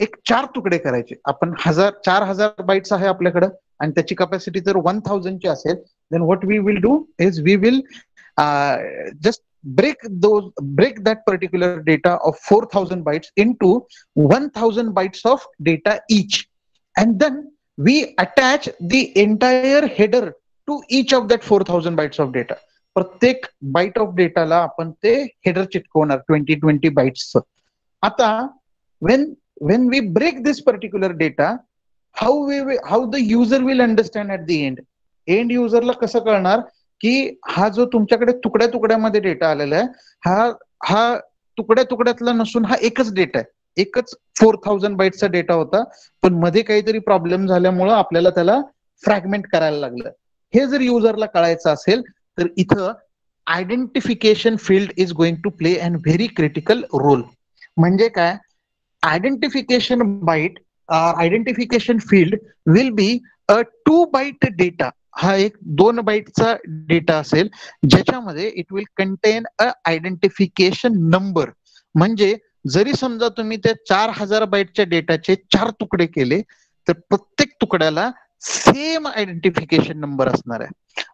A: एक 4 तुकडे करायचे. आपण 4000 बाईट्स आहे आपल्याकडे आणि त्याची कॅपॅसिटी जर 1000 ची असेल, then what we will do is we will just break that particular data of 4,000 bytes into 1,000 bytes of data each, and then we attach the entire header to each of that 4,000 bytes of data. प्रत्येक bite of डेटाला आपण ते header चिटकवणार 20 bytes. आता when we break this particular data, how the user will understand at the end userला कसं कळणार की हा जो तुमच्याकडे तुकड्या तुकड्यामध्ये डेटा आलेला आहे, हा तुकड्या तुकड्यातला नसून हा एकच डेटा आहे, एकच 4,000 बाईटचा डेटा होता, पण मध्ये काहीतरी प्रॉब्लेम झाल्यामुळं आपल्याला त्याला फ्रॅगमेंट करायला लागलं. हे जर युजरला कळायचं असेल तर इथं identification field is going to play an very critical role. म्हणजे काय, identification byte identification field will be a 2 byte data. हा एक 2 बाईटचा डेटा असेल, ज्याच्यामध्ये it will contain a identification number. म्हणजे जरी समजा तुम्ही त्या 4000 बाईटच्या डेटाचे 4 तुकडे केले, तर प्रत्येक तुकड्याला सेम आयडेंटिफिकेशन नंबर असणार आहे.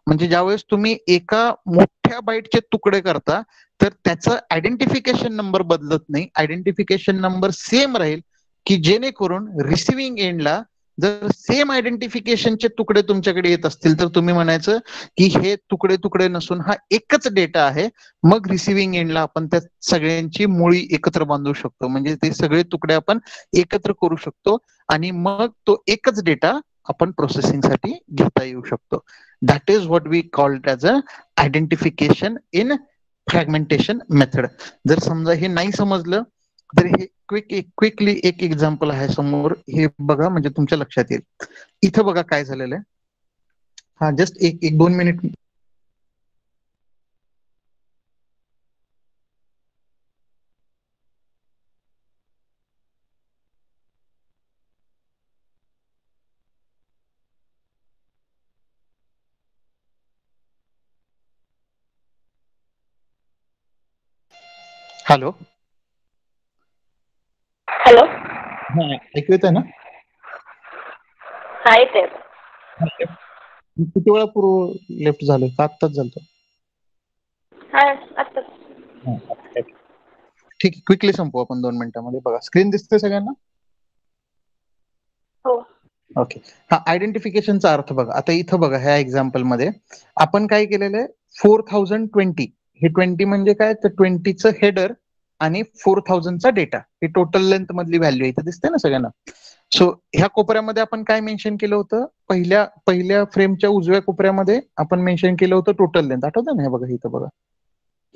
A: म्हणजे ज्यावेळेस तुम्ही एका मोठ्या बाईटचे तुकडे करता, तर त्याचा आयडेंटिफिकेशन नंबर बदलत नाही, आयडेंटिफिकेशन नंबर सेम राहील, की जेणेकरून रिसिव्हिंग एंडला जर सेम आयडेंटिफिकेशनचे तुकडे तुमच्याकडे येत असतील, तर तुम्ही म्हणायचं की हे तुकडे तुकडे नसून हा एकच डेटा आहे. मग रिसिव्हिंग एंडला आपण त्या सगळ्यांची मुळी एकत्र बांधू शकतो, म्हणजे ते सगळे तुकडे आपण एकत्र करू शकतो आणि मग तो एकच डेटा आपण प्रोसेसिंगसाठी घेता येऊ शकतो. That is what we called as a identification in fragmentation method. जर समजा हे नाही समजलं तर हे क्विकली एक एक्झाम्पल आहे समोर, हे बघा म्हणजे तुमच्या लक्षात येईल. इथं बघा काय झालेलं आहे. हा जस्ट एक 2 मिनिट. हॅलो
B: हॅलो,
A: हा ऐकू येत आहे ना?
B: हा येते.
A: किती वेळा पूर्व लेफ्ट झालं का आत्ताच झालं?
B: हा आता.
A: ठीक आहे, क्विकली संपू आपण 2 मिनिटांमध्ये. बघा स्क्रीन दिसते सगळ्यांना?
B: हो.
A: ओके. हा आयडेंटिफिकेशनचा अर्थ बघा. आता इथं बघा ह्या एक्झाम्पल मध्ये आपण काय केलेलं आहे, 4020 हे 20 म्हणजे काय, तर 20चं हेडर आणि 4000चा डेटा, ही टोटल लेंथ मधली व्हॅल्यू इथं दिसते ना सगळ्यांना. सो ह्या कोपऱ्यामध्ये आपण काय मेन्शन केलं होतं, पहिल्या फ्रेमच्या उजव्या कोपऱ्यामध्ये आपण मेन्शन केलं होतं टोटल लेंथ, आठवतं ना? हे बघा इथं बघा,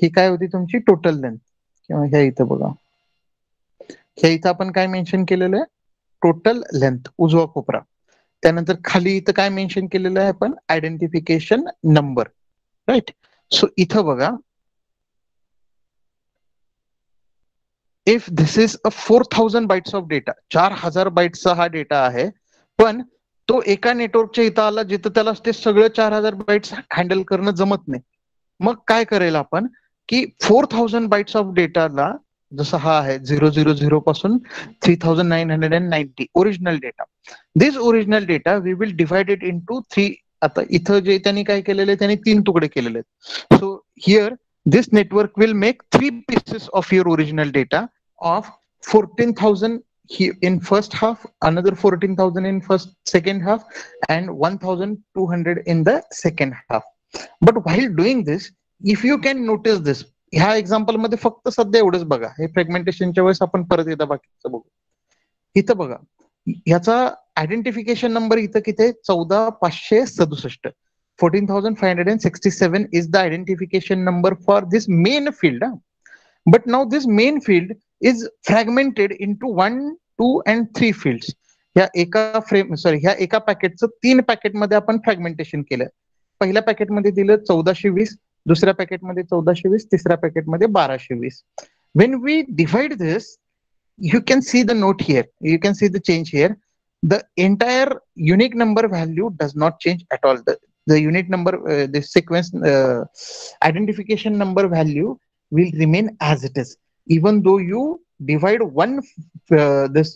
A: ही काय होती तुमची टोटल लेंथ. किंवा ह्या इथं बघा, ह्या इथं आपण काय मेन्शन केलेलं आहे, टोटल लेंथ, उजवा कोपरा. त्यानंतर खाली इथं काय मेन्शन केलेलं आहे आपण, आयडेंटिफिकेशन नंबर, राईट. सो इथं बघा, if this is a 4000 bytes of data, 4000 बाईट्सचा हा डेटा आहे, पण तो एका नेटवर्कच्या इथं आला जिथं त्याला ते सगळं 4000 बाईट्स हँडल करणं जमत नाही. मग काय करेल आपण की 4000 बाईट्स ऑफ डेटाला जसं हा आहे 000 पासून 3990 original data. This original data we will divide it into three. आता इथं जे त्यांनी काय केलेलं आहे, त्यांनी तीन तुकडे केलेले आहेत. So here this network will make three pieces of your original data of 14,000 in first half, another 14,000 in first second half, and 1,200 in the second half. But while doing this, if you can notice this, ह्या example मध्ये फक्त सध्या एवढंच बघा, हे फ्रॅगमेंटेशनच्या वेळेस आपण परत एकदा बाकीचं बघू. इथं बघा, ह्याचा आयडेंटिफिकेशन नंबर इथं किती आहे? 14,567. 14,567 is the identification number for this main field. But now this main field is fragmented into 1, 2 and 3 fields. ह्या एका पॅकेटचं 3 पॅकेटमध्ये आपण फ्रॅगमेंटेशन केलं. पहिल्या पॅकेटमध्ये दिलं 1420, दुसऱ्या पॅकेटमध्ये 1420, तिसऱ्या पॅकेटमध्ये 1220. When we divide this, you can see the note here, you can see the change here. The entire unique number value does not change at all. The unique number, the sequence identification number value will remain as it is, even though you divide one this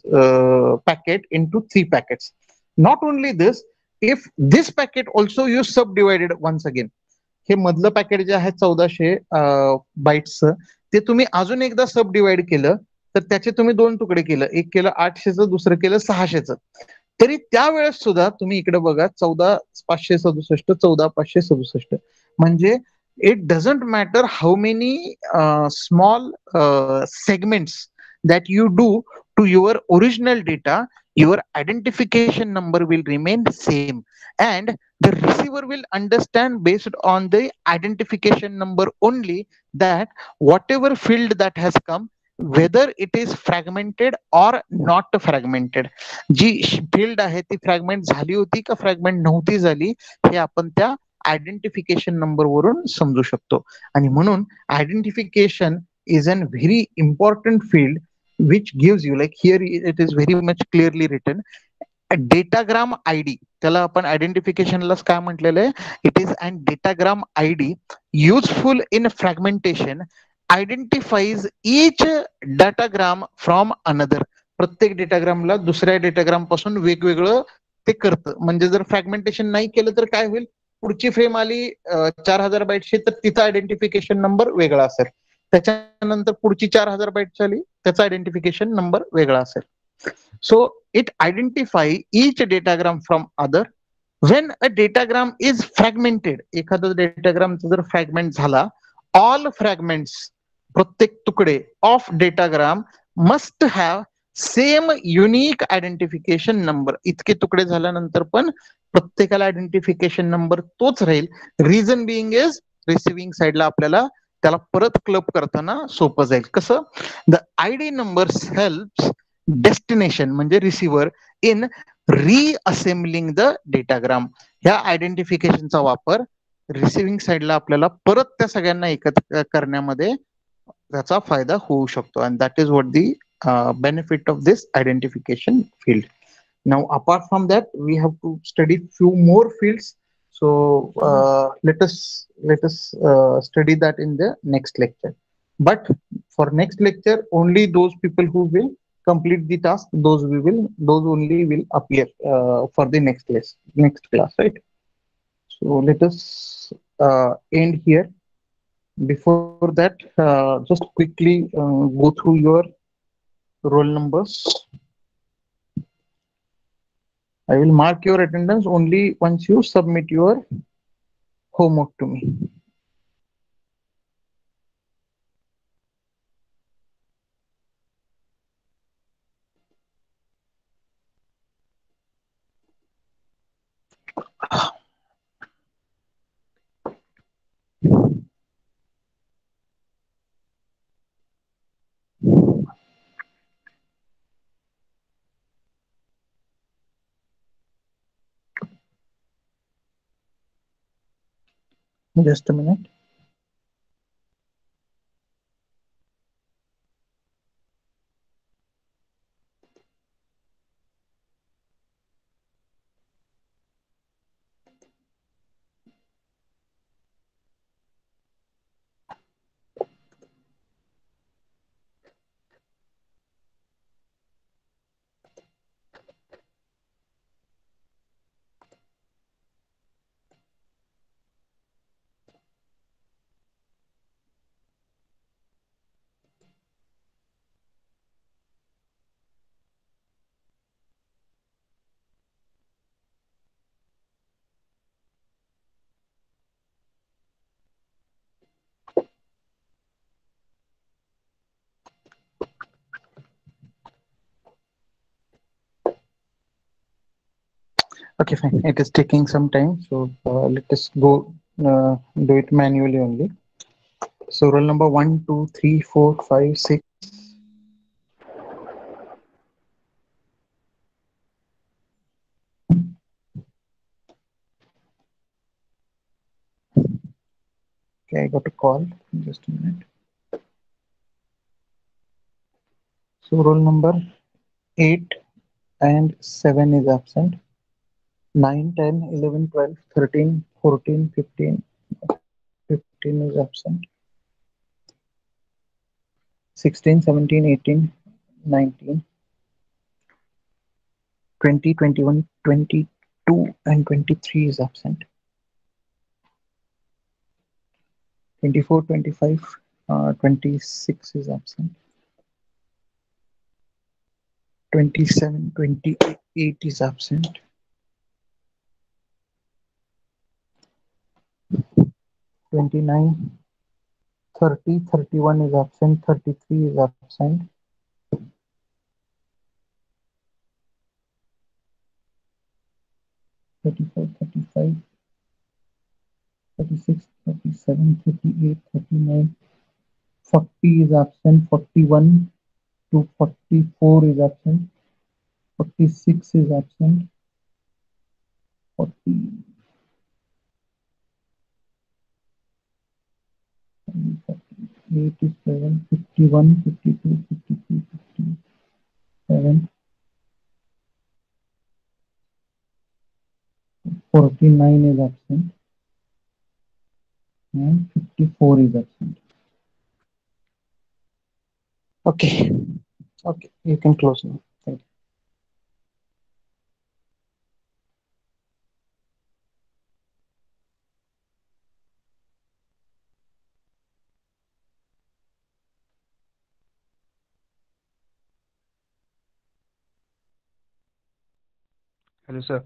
A: packet into three packets. Not only this, if this packet also you subdivided once again, हे मधलं packet जे आहे 1400 बाईट्सचं, ते तुम्ही अजून एकदा सब divide केलं तर त्याचे तुम्ही दोन तुकडे केलं, एक केलं 800चं, दुसरं केलं 600चं, तरी त्यावेळेस सुद्धा तुम्ही इकडे बघा 14,567, 14,567. म्हणजे it doesn't matter how many small segments that you do to your original data, your identification number will remain same, and the receiver will understand based on the identification number only that whatever field that has come, whether it is fragmented or not fragmented, जी field आहे ती fragment झाली होती का fragment नव्हती झाली, हे आपण त्या आयडेंटिफिकेशन नंबर वरून समजू शकतो. आणि म्हणून identification is an very important field which gives you, like here it is very much clearly written, a datagram id. त्याला आपण आयडेंटिफिकेशनलाच काय म्हटलेलं आहे, it is an datagram ID useful in fragmentation, identifies each datagram from another. प्रत्येक डेटाग्रामला दुसऱ्या datagram पासून वेगवेगळं ते करतं. म्हणजे जर फ्रॅगमेंटेशन नाही केलं तर काय होईल, पुढची फ्रेम आली 4,000 बाईटची तर तिचा आयडेंटिफिकेशन नंबर वेगळा असेल, त्याच्यानंतर पुढची 4,000 बाईटची आली त्याचा आयडेंटिफिकेशन नंबर वेगळा असेल. So it identify each datagram from other. When a datagram is fragmented, एखादा डेटाग्रामचा जर फ्रॅगमेंट झाला, all fragments, प्रत्येक तुकडे of datagram must have same unique identification number. इतके तुकडे झाल्यानंतर पण प्रत्येकाला आयडेंटिफिकेशन नंबर तोच राहील. रिझन बिईंग इज रिसिव्हिंग साइडला आपल्याला त्याला परत क्लब करताना सोपं जाईल. कसं, the ID numbers helps destination म्हणजे रिसिव्हर इन रिअसेंबलिंग द डेटाग्राम. ह्या आयडेंटिफिकेशनचा वापर रिसिव्हिंग साइडला आपल्याला परत त्या सगळ्यांना एकत्र करण्यामध्ये त्याचा फायदा होऊ शकतो. And that is what the benefit of this identification field. Now apart from that we have to study few more fields. So let us study that in the next lecture. But for next lecture only those people who will complete the task, those only will appear for the next class, right? So let us end here. Before that, just quickly go through your roll numbers. I will mark your attendance only once you submit your homework to me. Just a minute. Okay, fine. It is taking some time, so let us go do it manually only. So roll number 1, 2, 3, 4, 5, 6. Okay, I got a call. Just a minute. So roll number 8 and 7 is absent. 9, 10, 11, 12, 13, 14, 15. 15 is absent. 16, 17, 18, 19, 20, 21, 22, and 23 is absent. 24, 25, 26 is absent. 27, 28 is absent. 29, 30, 31 is absent. 33 is absent. 34, 35, 36, 37, 38, 39, 40 is absent. 41 to 44 is absent. 46 is absent. 40, 87, 51, 52, 53, 57, 49 is absent, and 54 is absent. Okay, okay, you can close now. Thank you.
C: Hello, sir.